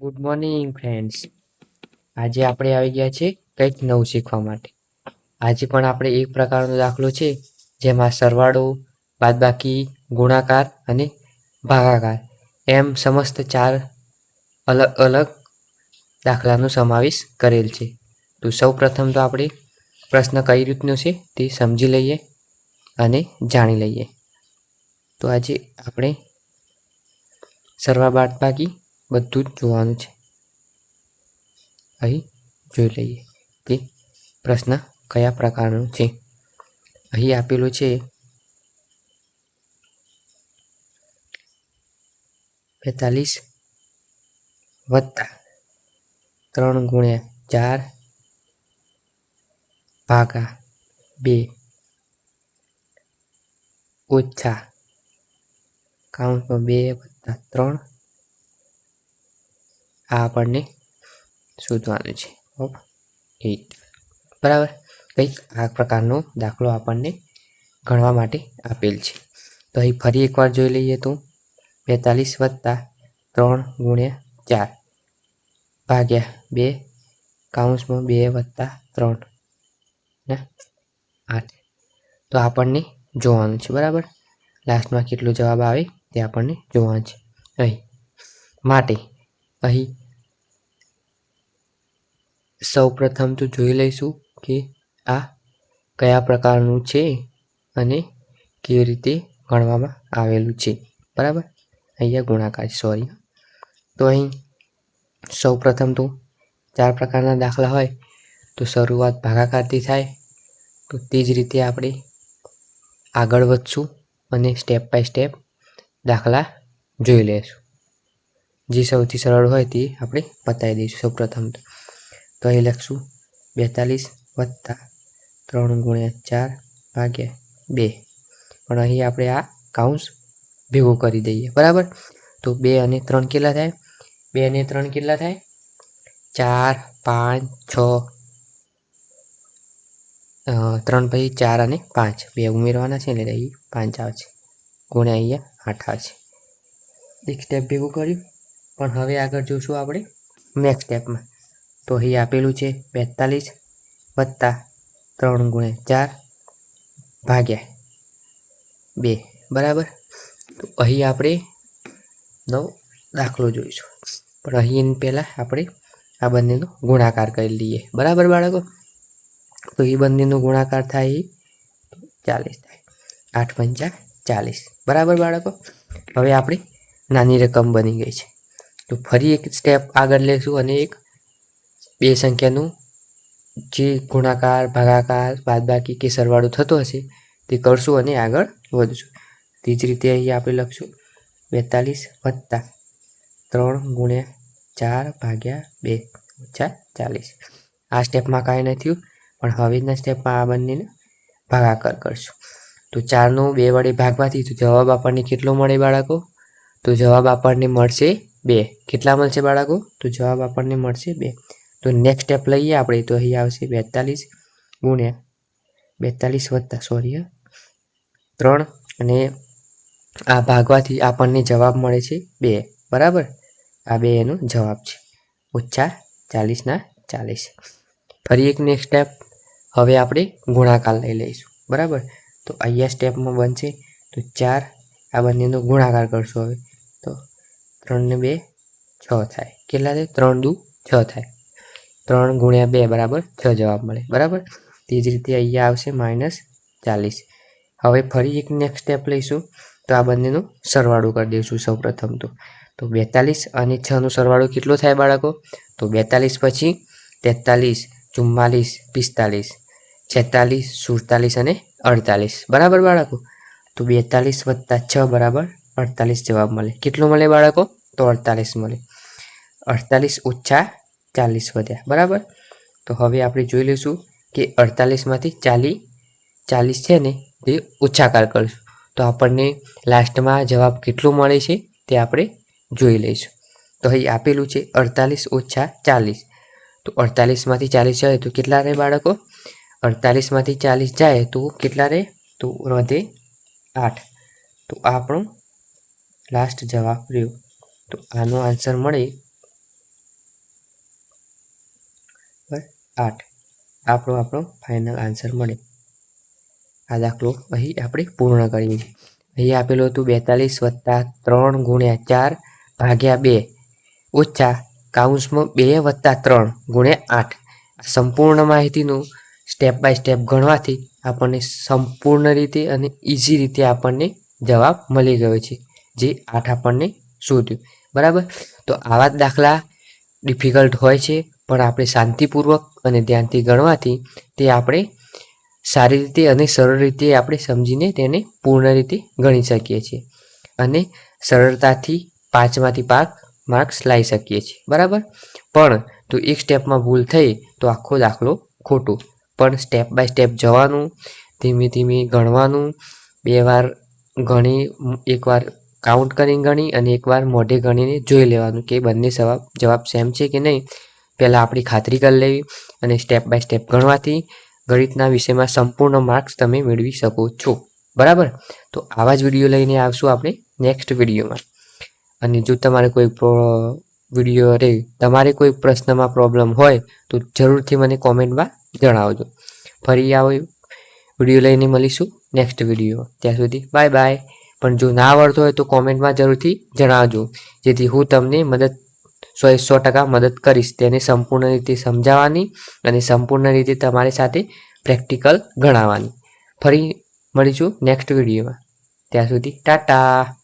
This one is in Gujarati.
Good morning friends. આજે આપણે આવી ગયા છે કંઈક નવું શીખવા માટે. આજે પણ આપણે એક પ્રકારનો દાખલો છે જેમાં સરવાળો, બાદબાકી, ગુણાકાર અને ભાગાકાર એમ સમસ્ત 4 અલગ અલગ દાખલાનો સમાવેશ કરેલ છે. તો સૌ પ્રથમ તો આપણે પ્રશ્ન કઈ રીતનો છે તે સમજી લઈએ અને જાણી લઈએ. તો આજે આપણે સરવા બાદબાકી બધું જ જોવાનું છે. અહીં જોઈ લઈએ કે પ્રશ્ન કયા પ્રકારનો છે. અહીં આપેલું છે 42 વત્તા 3 ગુણ્યા 4 ભાગા 2 ઓછા કાઉન્ટમાં 2 વત્તા 3 આ આપણને શોધવાનું છે. 8 બરાબર. કંઈક આ પ્રકારનો દાખલો આપણને ગણવા માટે આપેલ છે. તો અહીં ફરી એકવાર જોઈ લઈએ તો 42 વત્તા 3 ગુણ્યા 4 ભાગ્યા 2 કાઉન્સમાં 2 વત્તા 3 ને 8. તો આપણને જોવાનું છે. બરાબર. લાસ્ટમાં કેટલો જવાબ આવે તે આપણને જોવાનું છે. અહીં માટે અહીં સૌ પ્રથમ તો જોઈ લઈશું કે આ કયા પ્રકારનું છે અને કેવી રીતે ગણવામાં આવેલું છે. બરાબર. અહીંયા ગુણાકાર સોરી. તો અહીં સૌ પ્રથમ તો 4 પ્રકારના દાખલા હોય તો શરૂઆત ભાગાકારથી થાય. તો તે જ રીતે આપણે આગળ વધશું અને સ્ટેપ બાય સ્ટેપ દાખલા જોઈ લઈશું. જે સૌથી સરળ હોય તે આપણે પતાવી દઈશું. સૌ પ્રથમ તો અહીં લખશું 42 વત્તા 3 ગુણ્યા 4 ભાગ્યા 2. પણ અહીં આપણે આ કાઉન્સ ભેગું કરી દઈએ. બરાબર. તો 2 અને 3 કેટલા થાય? 2 અને 3 કેટલા થાય? 4, 5, 6. 3 પછી 4 અને 5 બે ઉમેરવાના છે એટલે અહીં 5 આવે છે ગુણ્યા અહીંયા 8 આવે છે. એક સ્ટેપ ભેગું કર્યું. પણ હવે આગળ જોશું આપણે નેક્સ્ટ સ્ટેપમાં. તો અહીં આપેલું છે 42 વત્તા 3 ગુણ્યા 4 ભાગ્યા 2. બરાબર. તો અહીં આપણે નવો દાખલો જોઈશું. પણ અહીં પહેલાં આપણે આ બંનેનો ગુણાકાર કરી લઈએ. બરાબર બાળકો. તો એ બંનેનો ગુણાકાર થાય 40 થાય. 8 પંચા 40. બરાબર બાળકો. હવે આપણે નાની રકમ બની ગઈ છે. તો ફરી એક સ્ટેપ આગળ લેશું અને એક બે સંખ્યાનું જે ગુણાકાર, ભાગાકાર, બાદબાકી કે સરવાળો થતો હશે તે કરશું અને આગળ વધશું. તે જ રીતે અહીં આપણે લખશું 42 વત્તા 3 ગુણ્યા 4 ભાગ્યા 2 ઓછા 40. આ સ્ટેપમાં કાંઈ નથી થયું. પણ હવેના સ્ટેપમાં આ બંનેને ભાગાકાર કરશું. તો 4નો 2 વડે ભાગવાથી તો જવાબ આપણને કેટલો મળે બાળકો? તો જવાબ આપણને મળશે 2. કેટલા મળશે બાળકો? તો જવાબ આપણને મળશે 2. તો નેક્સ્ટ સ્ટેપ લઈએ આપણે. તો અહીં આવશે 42 ગુણ્યા 42 વત્તા 3 અને આ ભાગવાથી આપણને જવાબ મળે છે 2. બરાબર. આ 2 એનો જવાબ છે. ઓછા 40 ના 40. ફરી એક નેક્સ્ટ સ્ટેપ. હવે આપણે ગુણાકાર લઈ લઈશું. બરાબર. તો અહીંયા સ્ટેપમાં બનશે તો 4 આ બંનેનો ગુણાકાર કરશો. હવે તો 3 ને 2 6 થાય. કેટલા થાય? 3 દુ 6 થાય. 3 ગુણ્યા 2 બરાબર 6 જવાબ મળે. બરાબર. તે જ રીતે અહીંયા આવશે -40. હવે ફરી એક નેક્સ્ટ સ્ટેપ લઈશું. તો આ બંનેનો સરવાળો કરી દઈશું સૌ પ્રથમ તો 42 અને 6 નો સરવાળો કેટલો થાય બાળકો? તો 42 પછી 43, 44, 45, 46, 47 અને 48. બરાબર બાળકો. તો 42 વત્તા 6 બરાબર 48 જવાબ મળે. કેટલો મળે બાળકો? તો 48 મળે. 48 ઓછા 40 વધ્યા. બરાબર. તો હવે આપણે જોઈ લઈશું કે 48માંથી 40 છે ને તે ઓછાકાર કરીશું. તો આપણને લાસ્ટમાં જવાબ કેટલો મળે છે તે આપણે જોઈ લઈશું. તો અહીં આપેલું છે 48 ઓછા 40. તો 48માંથી 40 જાય તો કેટલા રહે બાળકો? 48માંથી 40 જાય તો કેટલા રહે? તો વધે 8. તો આ આપણો લાસ્ટ જવાબ રહ્યો. તો આનો આન્સર મળે 8 આપણો ફાઇનલ આન્સર મળે. આ દાખલો અહીં આપણે પૂર્ણ કરીએ છીએ. અહીં આપેલું હતું 42 + 3 × 4 ભાગ્યા 2 ઓછા કૌંસમાં 2 + 3 × 8. સંપૂર્ણ માહિતીનું સ્ટેપ બાય સ્ટેપ ગણવાથી આપણને સંપૂર્ણ રીતે અને ઇઝી રીતે આપણને જવાબ મળી ગયો છે, જે 8 આપણને શોધ્યું. બરાબર. તો આવા જ દાખલા ડિફિકલ્ટ હોય છે, પણ આપણે શાંતિપૂર્વક અને ધ્યાનથી ગણવાથી તે આપણે સારી રીતે અને સરળ રીતે આપણે સમજીને તેને પૂર્ણ રીતે ગણી શકીએ છીએ અને સરળતાથી 5માંથી 5 માર્ક્સ લાવી શકીએ છીએ. બરાબર. પણ તો એક સ્ટેપમાં ભૂલ થઈ તો આખો દાખલો ખોટો. પણ સ્ટેપ બાય સ્ટેપ જવાનું, ધીમે ધીમે ગણવાનું, 2 વાર ગણી, એકવાર કાઉન્ટ કરીને ગણી અને એકવાર મોઢે ગણીને જોઈ લેવાનું કે બંને જવાબ સેમ છે કે નહીં. પહેલાં આપણી ખાતરી કરી લેવી અને સ્ટેપ બાય સ્ટેપ ગણવાથી ગણિતના વિષયમાં સંપૂર્ણ માર્ક્સ તમે મેળવી શકો છો. બરાબર. તો આવા જ વિડીયો લઈને આવશું આપણે નેક્સ્ટ વિડીયોમાં. અને જો તમારે તમારે કોઈ પ્રશ્નમાં પ્રોબ્લેમ હોય તો જરૂરથી મને કોમેન્ટમાં જણાવજો. ફરી આવો વિડીયો લઈને મળીશું નેક્સ્ટ વિડીયો. ત્યાં સુધી બાય બાય. પણ જો ના આવડતો હોય તો કોમેન્ટમાં જરૂરથી જણાવજો, જેથી હું તમને 100% મદદ કરીશ તેને સંપૂર્ણ રીતે સમજાવવાની અને સંપૂર્ણ રીતે તમારી સાથે પ્રેક્ટિકલ ગણાવવાની. ફરી મળીશું નેક્સ્ટ વિડીયોમાં. ત્યાં સુધી ટાટા.